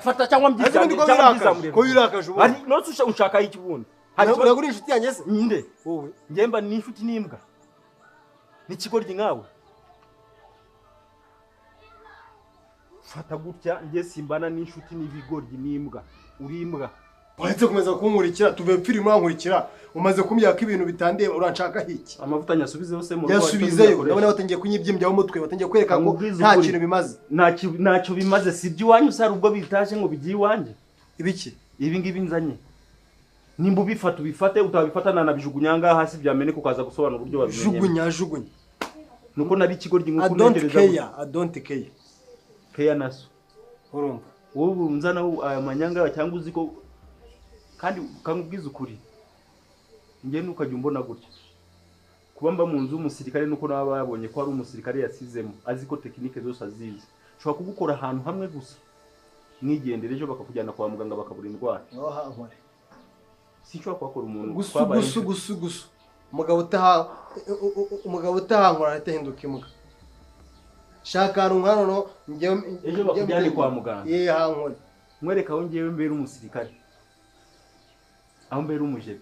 fata cyangwa mbyizamure ko yirakaje ubu ari no ushaka iki bundi uragura inshuti yanjye se ninde wowe ngemba ni inshuti n'imbwa n'ikigoryi nkawe fata gutya nge simbana n'inshuti n'ibigoryi n'imbwa uri imbwa wahetse kumeza kunkurikira tuve pfiri mwankurikira umaze kumyaka ibintu bitandeba uranshaka hiki amavuta nyasubizeho se mu rugo yasubizeyo nabone watangiye kunyibyimbyaho umutwe watangiye kwereka ko nta kintu bimaze ntacyo bimaze sibyo iwanyu sari ubwo bitaje ngo bigiye iwanjye ibiki ibi ngibi nzanye nimba ubifata ubifate utabifata nanabijugunya ngaha hasi byameneka ukaza gusobanura uburyo babimenye jugunya nuko nari ikigoryi nkuko negereza I don't care naso urumva wowe unzana aya manyanga cyangwa uziko kandi ukangubwiza ukuri nge nukajya umbona gutya kuba mba mu nzu umusirikare nuko naba yabonye ko ari umusirikare yasizemo aziko tekinike zose azizi shobora kugukora ahantu hamwe gusa mwigendere ejo bakakujyana kwa muganga bakabura indwara nkore sinshobora kwakora umuntu gusu umugabo utahankora ahita imbwa shaka runkano no ejo bakujyane kwa muganga hankore mwereka aho ngewe mbere umusirikare aho mbere umujebe